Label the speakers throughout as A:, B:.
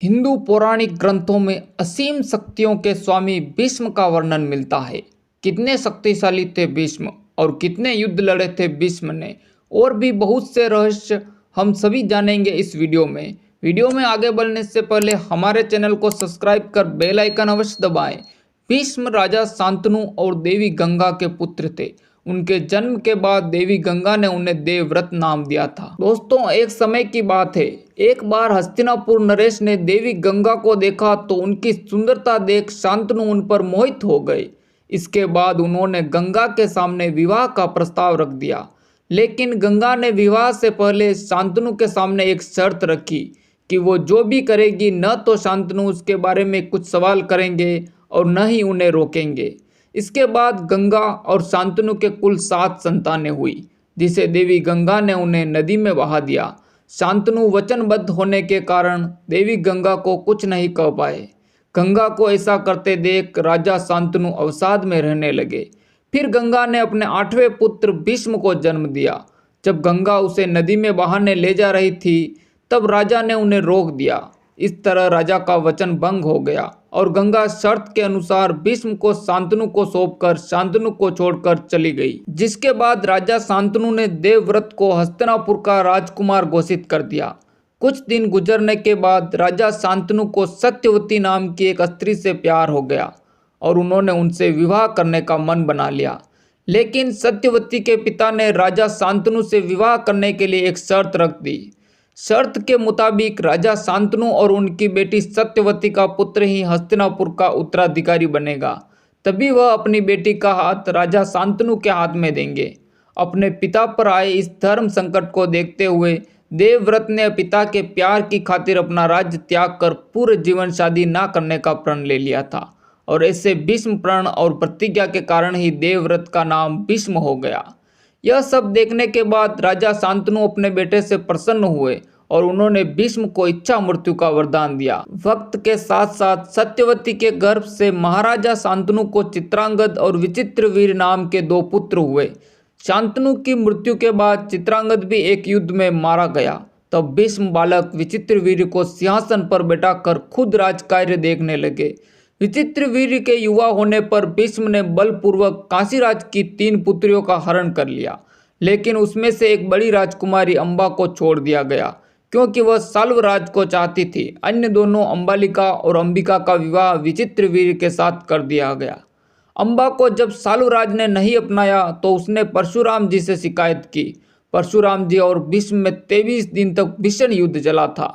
A: हिंदू पौराणिक ग्रंथों में असीम शक्तियों के स्वामी भीष्म का वर्णन मिलता है। कितने शक्तिशाली थे भीष्म और कितने युद्ध लड़े थे भीष्म ने, और भी बहुत से रहस्य हम सभी जानेंगे इस वीडियो में। वीडियो में आगे बढ़ने से पहले हमारे चैनल को सब्सक्राइब कर बेल आइकन अवश्य दबाएं। भीष्म राजा शांतनु और देवी गंगा के पुत्र थे। उनके जन्म के बाद देवी गंगा ने उन्हें देवव्रत नाम दिया था। दोस्तों, एक समय की बात है, एक बार हस्तिनापुर नरेश ने देवी गंगा को देखा तो उनकी सुंदरता देख शांतनु उन पर मोहित हो गए। इसके बाद उन्होंने गंगा के सामने विवाह का प्रस्ताव रख दिया, लेकिन गंगा ने विवाह से पहले शांतनु के सामने एक शर्त रखी कि वो जो भी करेगी न तो शांतनु उसके बारे में कुछ सवाल करेंगे और न ही उन्हें रोकेंगे। इसके बाद गंगा और शांतनु के कुल 7 संतानें हुई, जिसे देवी गंगा ने उन्हें नदी में बहा दिया। शांतनु वचनबद्ध होने के कारण देवी गंगा को कुछ नहीं कह पाए। गंगा को ऐसा करते देख राजा शांतनु अवसाद में रहने लगे। फिर गंगा ने अपने 8वें पुत्र भीष्म को जन्म दिया। जब गंगा उसे नदी में बहाने ले जा रही थी, तब राजा ने उन्हें रोक दिया। इस तरह राजा का वचन भंग हो गया और गंगा शर्त के अनुसार भीष्म को शांतनु को सौंपकर शांतनु को छोड़कर चली गई। जिसके बाद राजा शांतनु ने देवव्रत को हस्तिनापुर का राजकुमार घोषित कर दिया। कुछ दिन गुजरने के बाद राजा शांतनु को सत्यवती नाम की एक स्त्री से प्यार हो गया और उन्होंने उनसे विवाह करने का मन बना लिया। लेकिन सत्यवती के पिता ने राजा शांतनु से विवाह करने के लिए एक शर्त रख दी। शर्त के मुताबिक राजा शांतनु और उनकी बेटी सत्यवती का पुत्र ही हस्तिनापुर का उत्तराधिकारी बनेगा। तभी वह अपनी बेटी का हाथ राजा शांतनु के हाथ में देंगे। अपने पिता पर आए इस धर्म संकट को देखते हुए देवव्रत ने पिता के प्यार की खातिर अपना राज्य त्याग कर पूरे जीवन शादी न करने का प्रण ले लिया था, और ऐसे भीष्म प्रण और प्रतिज्ञा के कारण ही देवव्रत का नाम भीष्म हो गया। यह सब देखने के बाद राजा शांतनु अपने बेटे से प्रसन्न हुए और उन्होंने भीष्म को इच्छा मृत्यु का वरदान दिया। वक्त के साथ साथ सत्यवती के गर्भ से महाराजा शांतनु को चित्रांगद और विचित्रवीर नाम के 2 पुत्र हुए। शांतनु की मृत्यु के बाद चित्रांगद भी एक युद्ध में मारा गया। तब भीष्म बालक विचित्रवीर को सिंहासन पर बैठाकर खुद राजकार्य देखने लगे। विचित्रवीर के युवा होने पर भीष्म ने बलपूर्वक काशीराज की 3 पुत्रियों का हरण कर लिया, लेकिन उसमें से एक बड़ी राजकुमारी अंबा को छोड़ दिया गया क्योंकि वह साल्वराज को चाहती थी। अन्य दोनों अंबालिका और अंबिका का विवाह विचित्रवीर के साथ कर दिया गया। अंबा को जब साल्वराज ने नहीं अपनाया तो उसने परशुराम जी से शिकायत की। परशुराम जी और भीष्म में 23 दिन तक भीषण युद्ध चला था।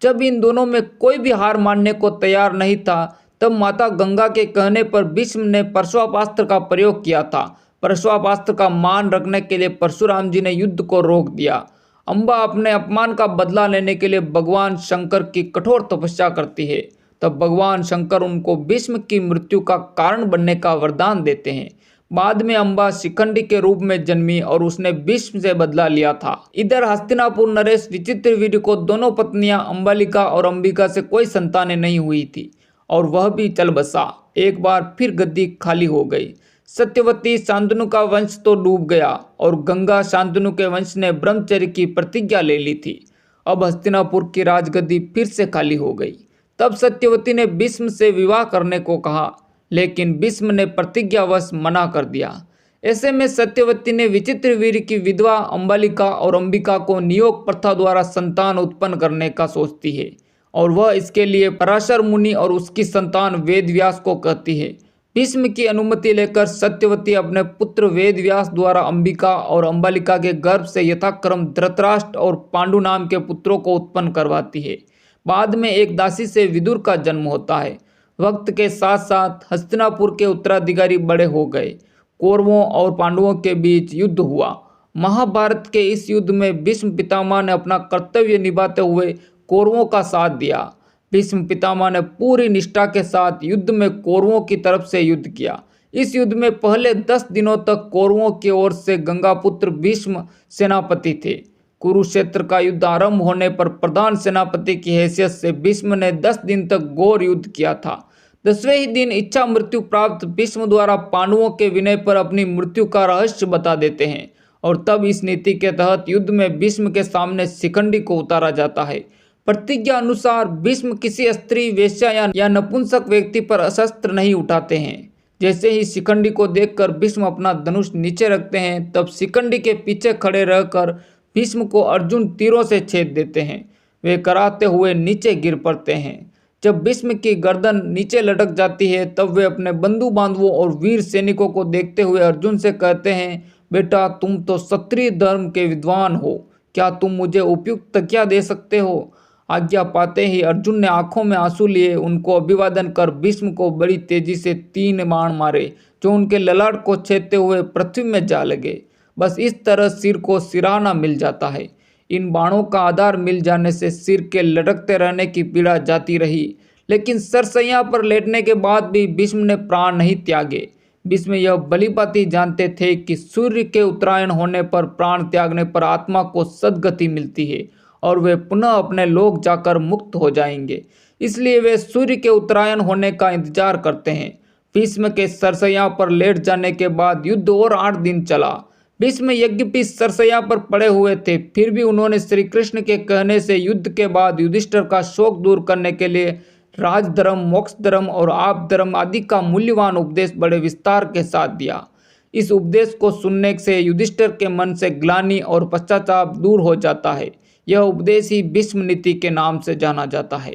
A: जब इन दोनों में कोई भी हार मानने को तैयार नहीं था, तब माता गंगा के कहने पर भीष्म ने परशुरापास्त्र का प्रयोग किया था। परशुरापास्त्र का मान रखने के लिए परशुराम जी ने युद्ध को रोक दिया। अंबा अपने अपमान का बदला लेने के लिए भगवान शंकर की कठोर तपस्या करती है। तब भगवान शंकर उनको भीष्म की मृत्यु का कारण बनने का वरदान देते हैं। बाद में अंबा शिखंडी के रूप में जन्मी और उसने भीष्म से बदला लिया था। इधर हस्तिनापुर नरेश विचित्रवीर को दोनों पत्नियां अंबालिका और अंबिका से कोई संतानें नहीं हुई थी और वह भी चल बसा। एक बार फिर गद्दी खाली हो गई। सत्यवती शांतनु का वंश तो डूब गया और गंगा शांतनु के वंश ने ब्रह्मचर्य की प्रतिज्ञा ले ली थी। अब हस्तिनापुर की राजगद्दी फिर से खाली हो गई। तब सत्यवती ने भीष्म से विवाह करने को कहा, लेकिन भीष्म ने प्रतिज्ञावश मना कर दिया। ऐसे में सत्यवती ने विचित्रवीर की विधवा अंबालिका और अंबिका को नियोग प्रथा द्वारा संतान उत्पन्न करने का सोचती है, और वह इसके लिए पराशर मुनि और उसकी संतान वेदव्यास को कहती है। भीष्म की अनुमति लेकर सत्यवती अपने पुत्र वेदव्यास द्वारा अंबिका और अंबालिका के गर्भ से यथाक्रम धृतराष्ट्र और पांडु नाम के पुत्रों को उत्पन्न करवाती है। बाद में एक दासी से विदुर का जन्म होता है। वक्त के साथ साथ हस्तिनापुर के उत्तराधिकारी बड़े हो गए। कौरवों और पांडवों के बीच युद्ध हुआ। महाभारत के इस युद्ध में भीष्म पितामह ने अपना कर्तव्य निभाते हुए कौरवों का साथ दिया। भीष्म पितामह ने पूरी निष्ठा के साथ युद्ध में कौरवों की तरफ से युद्ध किया। इस युद्ध में पहले 10 दिनों तक कौरवों की ओर से गंगापुत्र भीष्म सेनापति थे। कुरुक्षेत्र का युद्ध आरंभ होने पर प्रधान सेनापति की हैसियत से भीष्म ने 10 दिन तक घोर युद्ध किया था। 10वें ही दिन इच्छा मृत्यु प्राप्त भीष्म द्वारा पांडवों के विनय पर अपनी मृत्यु का रहस्य बता देते हैं, और तब इस नीति के तहत युद्ध में भीष्म के सामने शिखंडी को उतारा जाता है। प्रतिज्ञा अनुसार भीष्म किसी स्त्री, वेश्या या नपुंसक व्यक्ति पर शस्त्र नहीं उठाते हैं। जैसे ही शिखंडी को देखकर भीष्म अपना धनुष नीचे रखते हैं, तब शिखंडी के पीछे खड़े रहकर भीष्म को अर्जुन तीरों से छेद देते हैं। वे कराते हुए नीचे गिर पड़ते हैं। जब भीष्म की गर्दन नीचे लटक जाती है, तब वे अपने बंधु बांधवों और वीर सैनिकों को देखते हुए अर्जुन से कहते हैं, बेटा तुम तो क्षत्रिय धर्म के विद्वान हो, क्या तुम मुझे उपयुक्त तकिया दे सकते हो? आज्ञा पाते ही अर्जुन ने आंखों में आंसू लिए उनको अभिवादन कर भीष्म को बड़ी तेजी से 3 बाण मारे, जो उनके ललाट को छेदते हुए पृथ्वी में जा लगे। बस इस तरह सिर को सिराना मिल जाता है। इन बाणों का आधार मिल जाने से सिर के लटकते रहने की पीड़ा जाती रही, लेकिन सरसैया पर लेटने के बाद भी भीष्म ने प्राण नहीं त्यागे। भीष्म यह भलीभांति जानते थे कि सूर्य के उत्तरायण होने पर प्राण त्यागने पर आत्मा को सद्गति मिलती है और वे पुनः अपने लोक जाकर मुक्त हो जाएंगे। इसलिए वे सूर्य के उत्तरायण होने का इंतजार करते हैं। भीष्म के सरसैया पर लेट जाने के बाद युद्ध और 8 दिन चला। भीष्म यज्ञपी सरसैया पर पड़े हुए थे, फिर भी उन्होंने श्री कृष्ण के कहने से युद्ध के बाद युधिष्ठिर का शोक दूर करने के लिए राजधर्म, मोक्ष धर्म और आप धर्म आदि का मूल्यवान उपदेश बड़े विस्तार के साथ दिया। इस उपदेश को सुनने से युधिष्ठिर के मन से ग्लानि और पश्चाताप दूर हो जाता है। यह उपदेश ही भीष्म नीति के नाम से जाना जाता है।